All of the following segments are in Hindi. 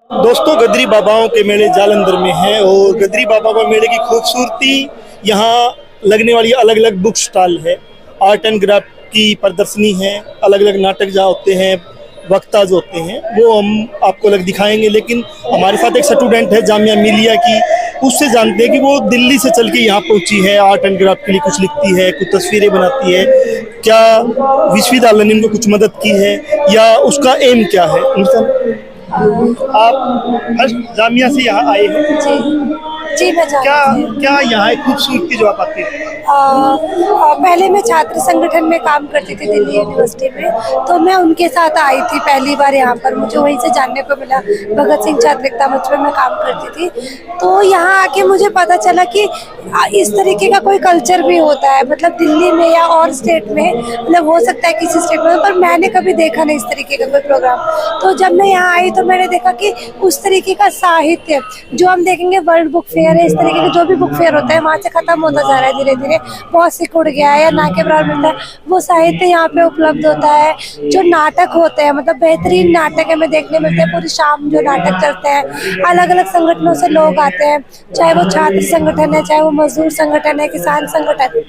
दोस्तों, गदरी बाबाओं के मेले जालंधर में है और गदरी बाबा के मेले की खूबसूरती यहाँ लगने वाली अलग अलग बुक स्टॉल है, आर्ट एंड क्राफ्ट की प्रदर्शनी है, अलग अलग नाटक जहाँ होते हैं, वक्ता जो होते हैं वो हम आपको दिखाएंगे। लेकिन हमारे साथ एक स्टूडेंट है जामिया मिलिया की, उससे जानते हैं कि वो दिल्ली से चल के यहाँ पहुँची है, आर्ट एंड क्राफ्ट के लिए कुछ लिखती है, कुछ तस्वीरें बनाती है, क्या विश्वविद्यालय ने उनको कुछ मदद की है या उसका एम क्या है। आप जामिया से यहाँ आए हैं? जी मैं क्या क्या यहाँ खूबसूरती जो आप आती है? पहले मैं छात्र संगठन में काम करती थी दिल्ली यूनिवर्सिटी में, तो मैं उनके साथ आई थी पहली बार यहाँ पर। मुझे वहीं से जानने को मिला, भगत सिंह छात्र एकता मंच में मैं काम करती थी, तो यहाँ आके मुझे पता चला कि इस तरीके का कोई कल्चर भी होता है, मतलब दिल्ली में या और स्टेट में, मतलब हो सकता है किसी स्टेट में, पर मैंने कभी देखा नहीं इस तरीके का कोई प्रोग्राम। तो जब मैं यहाँ आई तो मैंने देखा कि उस तरीके का साहित्य जो हम देखेंगे वर्ल्ड बुक फेयर है, इस तरीके के जो भी बुक फेयर होता है वहाँ से खत्म होता जा रहा है धीरे धीरे, बहुत सिकुड़ गया है या ना के बराबर मिलता है, वो साहित्य यहाँ पे उपलब्ध होता है। जो नाटक होते हैं, मतलब बेहतरीन नाटक हमें देखने मिलते हैं, पूरी शाम जो नाटक चलते हैं, अलग अलग संगठनों से लोग आते हैं, चाहे वो छात्र संगठन है, चाहे वो मजदूर संगठन है, किसान संगठन,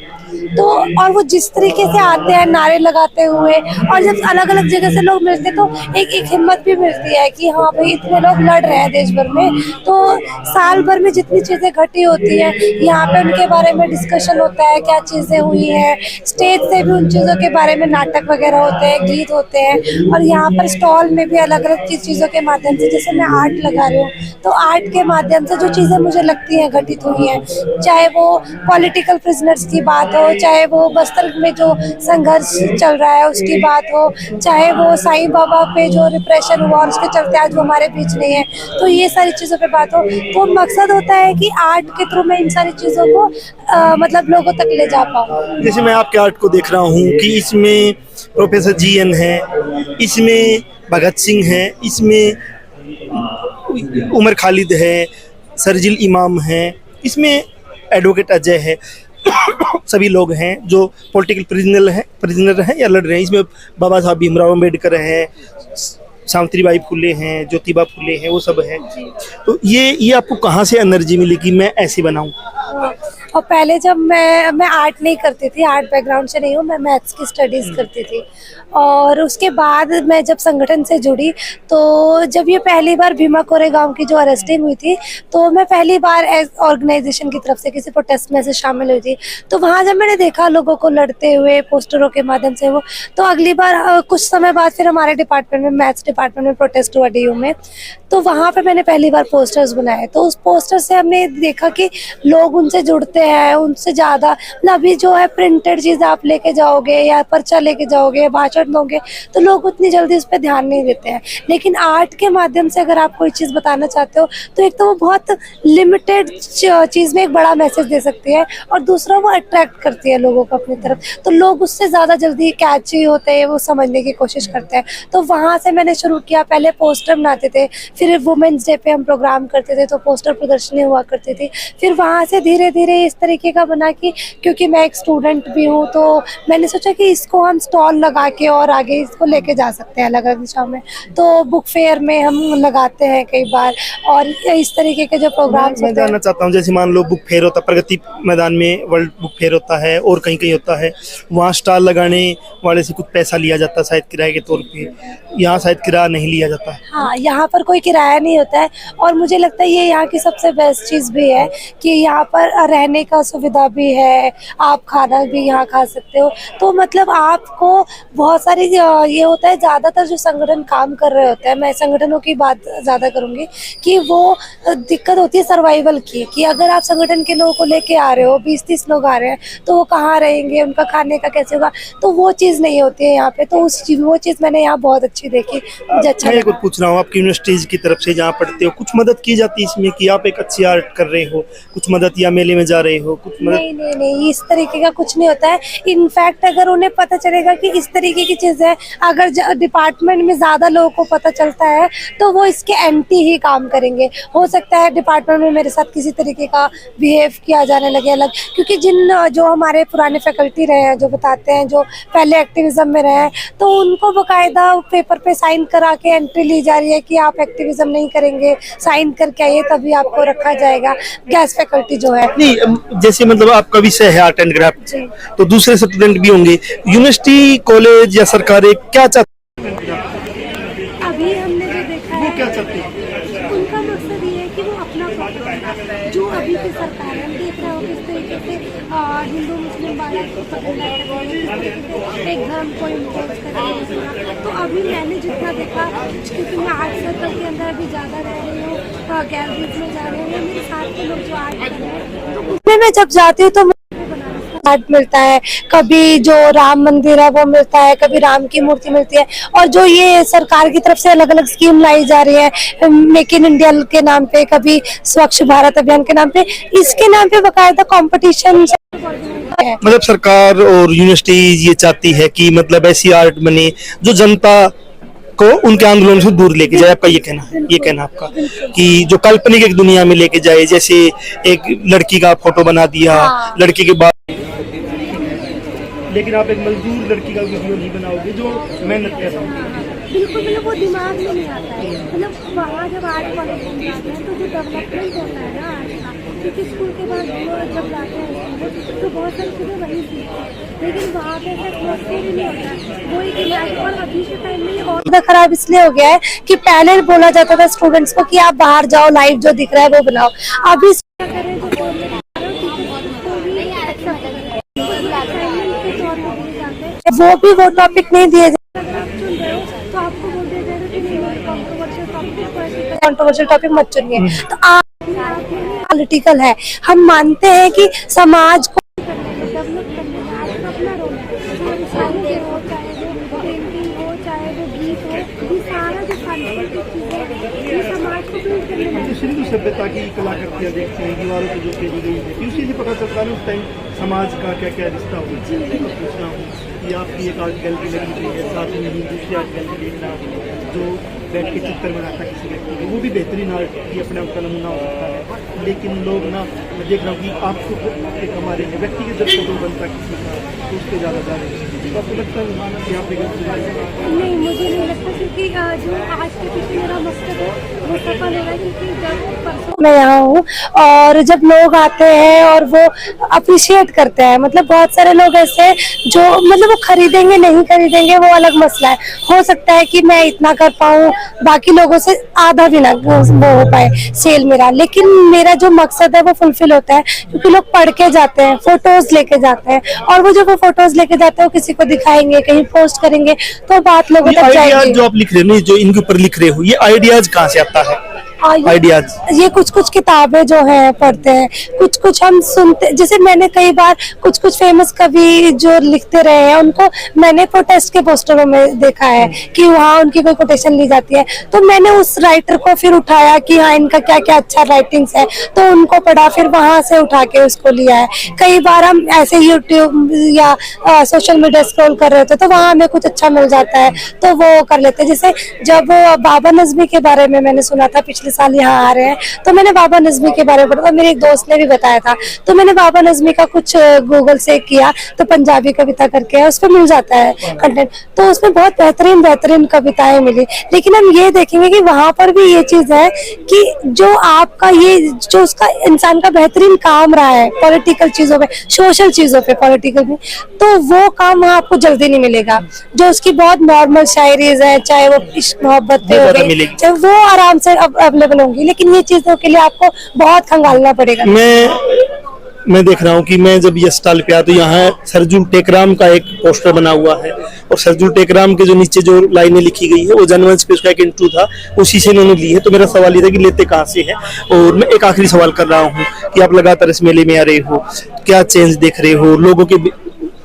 तो और वो जिस तरीके से आते हैं नारे लगाते हुए, और जब अलग अलग जगह से लोग मिलते हैं तो एक हिम्मत भी मिलती है कि हाँ भाई इतने लोग लड़ रहे हैं देश भर में, तो साल भर में जितनी चीज़ें घटी होती हैं यहाँ पे उनके बारे में डिस्कशन होता है, क्या चीज़ें हुई हैं, स्टेज से भी उन चीज़ों के बारे में नाटक वगैरह होते हैं, गीत होते हैं, और यहाँ पर स्टॉल में भी अलग अलग चीज़ों के माध्यम से, जैसे मैं आर्ट लगा रही हूँ तो आर्ट के माध्यम से जो चीज़ें मुझे लगती हैं घटित हुई हैं, चाहे वो पॉलिटिकल प्रिजनर्स की बात हो, चाहे वो बस्तर में जो संघर्ष चल रहा है उसकी बात हो, चाहे वो साईं बाबा पे जो रिप्रेशन हुआ और उसके चलते आज वो हमारे बीच नहीं है, तो ये सारी चीज़ों पे बात हो। तो मकसद होता है कि आर्ट के थ्रू मैं इन सारी चीज़ों को मतलब लोगों तक ले जा पाऊँ। जैसे मैं आपके आर्ट को देख रहा हूँ कि इसमें प्रोफेसर GN है, इसमें भगत सिंह है, इसमें उमर खालिद है, सरजिल इमाम है, इसमें एडवोकेट अजय है, सभी लोग हैं जो पॉलिटिकल प्रिजनर हैं या लड़ रहे हैं। इसमें बाबा साहब भीमराव अम्बेडकर हैं, सावित्रीबाई फुले हैं, ज्योतिबा फुले हैं, वो सब हैं। तो ये आपको कहाँ से एनर्जी मिली कि मैं ऐसे बनाऊं? और पहले जब मैं आर्ट नहीं करती थी, आर्ट बैकग्राउंड से नहीं हूँ, मैं मैथ्स की स्टडीज़ करती थी, और उसके बाद मैं जब संगठन से जुड़ी तो जब ये पहली बार भीमा कोरेगांव की जो अरेस्टिंग हुई थी, तो मैं पहली बार ऑर्गेनाइजेशन की तरफ से किसी प्रोटेस्ट में से शामिल हुई थी, तो वहाँ जब मैंने देखा लोगों को लड़ते हुए पोस्टरों के माध्यम से, वो तो अगली बार कुछ समय बाद फिर हमारे डिपार्टमेंट में, मैथ्स डिपार्टमेंट में प्रोटेस्ट हुआ DU में, तो वहाँ पे मैंने पहली बार पोस्टर्स बनाए, तो उस पोस्टर से हमने देखा कि लोग उनसे जुड़ते हैं, उनसे ज़्यादा, मतलब अभी जो है प्रिंटेड चीज़ आप लेके जाओगे या पर्चा लेके जाओगे, भाषण दोगे, तो लोग उतनी जल्दी उस पर ध्यान नहीं देते हैं। लेकिन आर्ट के माध्यम से अगर आप कोई चीज़ बताना चाहते हो तो एक तो वो बहुत लिमिटेड चीज़ में एक बड़ा मैसेज दे सकती है, और दूसरा वो अट्रैक्ट करती है लोगों को अपनी तरफ, तो लोग उससे ज़्यादा जल्दी कैची होते हैं, वो समझने की कोशिश करते हैं। तो वहाँ से मैंने शुरू किया, पहले पोस्टर बनाते थे, फिर वुमेंस डे पे हम प्रोग्राम करते थे तो पोस्टर प्रदर्शनी हुआ करती थी, फिर वहाँ से धीरे धीरे इस तरीके का बना कि क्योंकि मैं एक स्टूडेंट भी हूँ तो मैंने सोचा कि इसको हम स्टॉल लगा के और आगे इसको लेके जा सकते हैं अलग अलग दिशाओं में, तो बुक फेयर में हम लगाते हैं कई बार, और इस तरीके के जो प्रोग्राम मैं जानना चाहता हूँ, जैसे मान लो बुक फेयर होता है, प्रगति मैदान में वर्ल्ड बुक फेयर होता है और कहीं कहीं होता है, वहाँ स्टॉल लगाने वाले से कुछ पैसा लिया जाता है शायद किराए के तौर पे, यहाँ शायद किराया नहीं लिया जाता है। हाँ, यहाँ पर कोई किराया नहीं होता है, और मुझे लगता है ये यहाँ की सबसे बेस्ट चीज़ भी है कि यहाँ पर रहने का सुविधा भी है, आप खाना भी यहाँ खा सकते हो, तो मतलब आपको बहुत सारी ये होता है, ज़्यादातर जो संगठन काम कर रहे होते हैं, मैं संगठनों की बात ज़्यादा करूँगी, कि वो दिक्कत होती है सर्वाइवल की, कि अगर आप संगठन के लोगों को लेके आ रहे हो, 20-30 लोग आ रहे हैं, तो वो कहाँ रहेंगे, उनका खाने का कैसे होगा, तो वो चीज़ नहीं होती है यहाँ पे, तो वो चीज़ मैंने यहाँ बहुत अच्छी देखी, मुझे अच्छा लगा। पूछ रहा हूँ, आपकी यूनिवर्सिटीज की तरफ से जहाँ पढ़ते हो कुछ मदद की जाती है इसमें कि आप एक अच्छी आर्ट कर रहे हो, कुछ मदद या मेले में जा रहे रहे हो कुछ नहीं नहीं नहीं, इस तरीके का कुछ नहीं होता है। इनफैक्ट अगर उन्हें पता चलेगा कि इस तरीके की चीजें हैं, अगर डिपार्टमेंट में ज्यादा लोगों को पता चलता है तो वो इसके एंटी ही काम करेंगे। हो सकता है डिपार्टमेंट में मेरे साथ किसी तरीके का बिहेव किया जाने लगे अलग, क्योंकि जो हमारे पुराने फैकल्टी रहे हैं, जो बताते हैं, जो पहले एक्टिविज्म में रहे हैं, तो उनको बकायदा पेपर पे साइन करा के एंट्री ली जा रही है कि आप एक्टिविज्म नहीं करेंगे, साइन करके आइए तभी आपको रखा जाएगा। गैस फैकल्टी जो है नहीं, जैसे मतलब आपका विषय है आर्ट एंड क्राफ्ट, तो दूसरे स्टूडेंट भी होंगे, यूनिवर्सिटी कॉलेज या सरकारें क्या चाहते अभी हमने जो देखा है, वो क्या चाहते हैं? उनका मकसद ये है कि वो अपना प्रॉफिट, जो अभी की सरकार है, हम देख रहे हो किस तरीके से हिंदू मुस्लिम वाला को पकड़ना है, एक धर्म को इम्पोज करना। तो अभी मैंने जितना देखा, क्योंकि मैं आर्ट सर्कल के अंदर अभी ज़्यादा रह रही हूँ, गैलरीज में जा रही हूँ, मेरे साथ के लोग जो आर्ट कर रहे हैं, तो उसमें मैं जब जाती हूँ तो आर्ट मिलता है, कभी जो राम मंदिर है वो मिलता है, कभी राम की मूर्ति मिलती है। और जो ये सरकार की तरफ से अलग अलग स्कीम लाई जा रही है, मेक इन इंडिया के नाम पे, कभी स्वच्छ भारत अभियान के नाम पे, इसके नाम पे बकायदा कंपटीशन है। मतलब सरकार और यूनिवर्सिटी ये चाहती है कि मतलब ऐसी आर्ट बने जो जनता को उनके आंदोलन से दूर लेके जाए। आपका ये कहना आपका कि जो काल्पनिक एक दुनिया में लेके जाए, जैसे एक लड़की का फोटो बना दिया, लड़की के बाद, लेकिन आप एक मजदूर लड़की का वीडियो नहीं बनाओगे जो मेहनत कर रहा है। बिल्कुल, मतलब वो दिमाग में नहीं आता है। मतलब वहाँ जब आर्ट कॉलेज में जाते हैं तो जो डेवलपमेंट होता है ना आर्ट का, क्योंकि स्कूल के बाद जब जाते हैं तो बहुत सारी चीज़ें वहीं सीखते हैं, लेकिन वहाँ पे ऐसा एटमॉस्फेयर ही नहीं होता है। वही इलाज, और अभी के टाइम में और ज़्यादा खराब इसलिए हो गया है कि पहले बोला जाता था स्टूडेंट्स को कि आप बाहर जाओ, लाइव जो दिख रहा है वो बनाओ। अभी वो टॉपिक नहीं दिए जाते, तो आपको बोल दिया जाएगा कि कंट्रोवर्शियल टॉपिक मत चुनिए। तो आप पॉलिटिकल है, हम मानते हैं कि समाज को डेवलप करने में अपना रोल है, चाहे वो पेंटिंग हो, चाहे वो गीत हो, ये सारा जो सांस्कृतिक चीजें ये समाज को बिल्ड करने में। सिंधु सभ्यता की कलाकृतियां देखते हैं, दीवारों पे जो खेली गई है, उसी से पता चलता है उस टाइम समाज का क्या क्या रिश्ता होगा। पूछना हूँ कि आपकी एक आर्ट गैलरी लगी हुई है, साथ में ही दूसरी आर्ट गैलरी देखना जो बैठ के चित्र बनाता किसी व्यक्ति को, वो भी बेहतरीन आर्ट की अपने आपका नमूना हो सकता है। लेकिन लोग ना, मैं देख रहा हूँ कि आपको एक हमारे व्यक्ति के जब फोटो बनता है किसी का तो उस पर ज़्यादा जा रहे हैं, तो आपको लगता है कि आप नहीं, मुझे नहीं लगता, क्योंकि जो आज के पीछे मेरा मकसद है वो सफल होगा। क्योंकि जब परसों मैं यहाँ हूँ और जब लोग आते हैं और वो अप्रिशिएट करते हैं, मतलब बहुत सारे लोग ऐसे हैं जो मतलब वो खरीदेंगे नहीं खरीदेंगे वो अलग मसला है। हो सकता है कि मैं इतना कर पाऊँ, बाकी लोगों से आधा भी ना वो हो पाए सेल मेरा, लेकिन मेरा जो मकसद है वो फुलफिल होता है, क्योंकि लोग पढ़ के जाते हैं, फोटोज लेके जाते हैं, और वो जब वो फोटोज लेके जाते हैं वो किसी को दिखाएंगे, कहीं पोस्ट करेंगे, तो बात लोगों तक जाएगी। जो आप लिख रहे हो, जो इनके ऊपर लिख रहे हो, ये आइडियाज कहाँ से आता है? आइडियाज ये कुछ किताबें जो है पढ़ते हैं, कुछ हम सुनते, जैसे मैंने कई बार कुछ फेमस कवि जो लिखते रहे हैं उनको मैंने प्रोटेस्ट के पोस्टरों में देखा है कि वहाँ उनकी कोई कोटेशन ली जाती है, तो मैंने उस राइटर को फिर उठाया कि हाँ इनका क्या क्या अच्छा राइटिंग्स है, तो उनको पढ़ा, फिर वहां से उठा के उसको लिया है। कई बार हम ऐसे यूट्यूब या सोशल मीडिया स्क्रॉल कर रहे होते तो वहाँ हमें कुछ अच्छा मिल जाता है तो वो कर लेते हैं। जैसे जब बाबा नज़मी के बारे में मैंने सुना था, पिछले साल यहाँ आ रहे हैं, तो मैंने बाबा नज़मी के बारे में पढ़ा, मेरे एक दोस्त ने भी बताया था, तो मैंने बाबा नज़मी का कुछ गूगल से किया तो पंजाबी कविता करके है, उस पर मिल जाता है कंटेंट, तो उसमें बहुत बेहतरीन कविताएं मिली। लेकिन हम ये देखेंगे कि वहां पर भी ये चीज है कि जो आपका ये जो उसका इंसान का बेहतरीन काम रहा है पॉलिटिकल चीजों पे, सोशल चीजों पे, पॉलिटिकल में, तो वो काम वहाँ आपको जल्दी नहीं मिलेगा। जो उसकी बहुत नॉर्मल शायरीज है, चाहे वो इश्क मोहब्बत पे हो गई, चाहे वो आराम से अवेलेबल होंगी, लेकिन ये चीजों के लिए आपको बहुत खंगालना पड़ेगा। मैं देख रहा हूँ कि मैं जब ये स्टॉल पे आया तो यहाँ सरजुल टेकराम का एक पोस्टर बना हुआ है, और सरजुल टेकराम के जो नीचे जो लाइनें लिखी गई है वो जनवंश पे उसका एक इंटरव्यू था, उसी से इन्होंने ली है। तो मेरा सवाल ये था कि लेते कहाँ से है। और मैं एक आखिरी सवाल कर रहा हूँ कि आप लगातार इस मेले में आ रहे हो, क्या चेंज देख रहे हो लोगों के,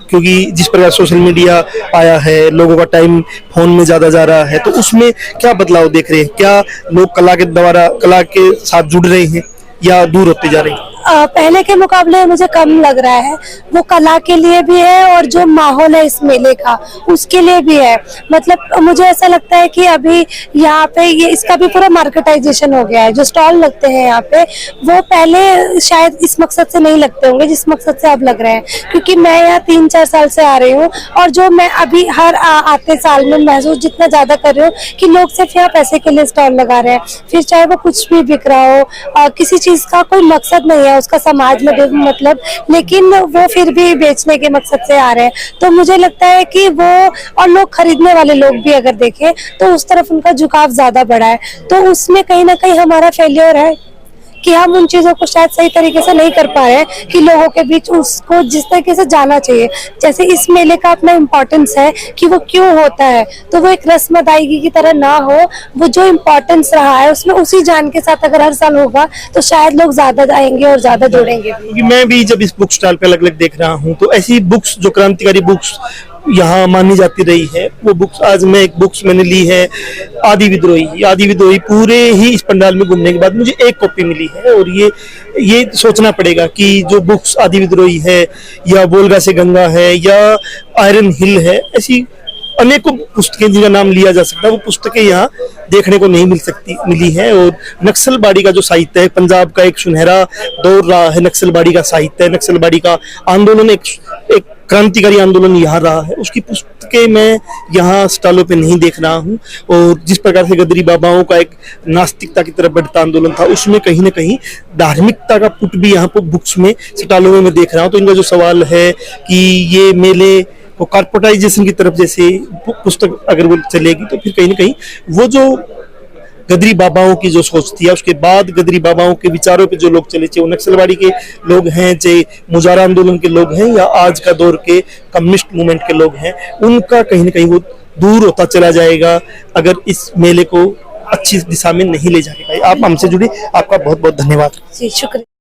क्योंकि जिस प्रकार सोशल मीडिया आया है, लोगों का टाइम फोन में ज्यादा जा रहा है, तो उसमें क्या बदलाव देख रहे हैं? क्या लोग कला के द्वारा, कला के साथ जुड़ रहे हैं या दूर होते जा रहे हैं? पहले के मुकाबले मुझे कम लग रहा है। वो कला के लिए भी है और जो माहौल है इस मेले का उसके लिए भी है। मतलब मुझे ऐसा लगता है कि अभी यहाँ पे ये इसका भी पूरा मार्केटाइजेशन हो गया है। जो स्टॉल लगते हैं यहाँ पे वो पहले शायद इस मकसद से नहीं लगते होंगे जिस मकसद से अब लग रहे हैं, क्योंकि मैं यहाँ 3-4 साल से आ रही हूँ और जो मैं अभी हर आते साल में महसूस जितना ज्यादा कर रही हूँ कि लोग सिर्फ यहाँ पैसे के लिए स्टॉल लगा रहे हैं, फिर चाहे वो कुछ भी बिक रहा हो, किसी चीज का कोई मकसद नहीं है उसका समाज में भी मतलब, लेकिन वो फिर भी बेचने के मकसद से आ रहे हैं। तो मुझे लगता है कि वो और लोग खरीदने वाले लोग भी अगर देखें तो उस तरफ उनका झुकाव ज्यादा बढ़ा है। तो उसमें कहीं ना कहीं हमारा फेलियर है कि हम उन चीजों को शायद सही तरीके से नहीं कर पा रहे हैं कि लोगों के बीच उसको जिस तरीके से जाना चाहिए। जैसे इस मेले का अपना इम्पोर्टेंस है कि वो क्यों होता है, तो वो एक रस्म अदायगी की तरह ना हो, वो जो इम्पोर्टेंस रहा है उसमें उसी जान के साथ अगर हर साल होगा तो शायद लोग ज्यादा आएंगे और ज्यादा जुड़ेंगे। क्योंकि मैं भी जब इस बुक स्टॉल पे अलग अलग देख रहा हूँ तो ऐसी बुक्स जो क्रांतिकारी बुक्स यहाँ मानी जाती रही है वो बुक्स, आज मैं एक बुक्स मैंने ली है आदि विद्रोही पूरे ही इस पंडाल में घूमने के बाद मुझे एक कॉपी मिली है। और ये सोचना पड़ेगा कि जो बुक्स आदि विद्रोही है या वोल्गा से गंगा है या आयरन हिल है, ऐसी अनेकों पुस्तकें जिनका नाम लिया जा सकता है, वो पुस्तकें यहाँ देखने को नहीं मिली है। और नक्सलबाड़ी का जो साहित्य है, पंजाब का एक सुनहरा दौर रहा है नक्सलबाड़ी का साहित्य, नक्सलबाड़ी का आंदोलन एक क्रांतिकारी आंदोलन यहाँ रहा है, उसकी पुस्तकें मैं यहाँ स्टॉलों पे नहीं देख रहा हूँ। और जिस प्रकार से गदरी बाबाओं का एक नास्तिकता की तरफ बढ़ता आंदोलन था, उसमें कहीं ना कहीं धार्मिकता का पुट भी यहाँ पर बुक्स में स्टॉलों में मैं देख रहा हूँ। तो इनका जो सवाल है कि ये मेले को कॉर्पोरेटाइजेशन की तरफ जैसे पुस्तक अगर वो चलेगी तो फिर कहीं ना कहीं वो जो गदरी बाबाओं की जो सोच थी, उसके बाद गदरी बाबाओं के विचारों पे जो लोग चले, चाहे वो नक्सलवाड़ी के लोग हैं, चाहे मुजाहरा आंदोलन के लोग हैं या आज का दौर के कम्युनिस्ट मूवमेंट के लोग हैं, उनका कहीं ना कहीं वो दूर होता चला जाएगा अगर इस मेले को अच्छी दिशा में नहीं ले जाएगा। आप हमसे जुड़े, आपका बहुत बहुत धन्यवाद। जी शुक्रिया।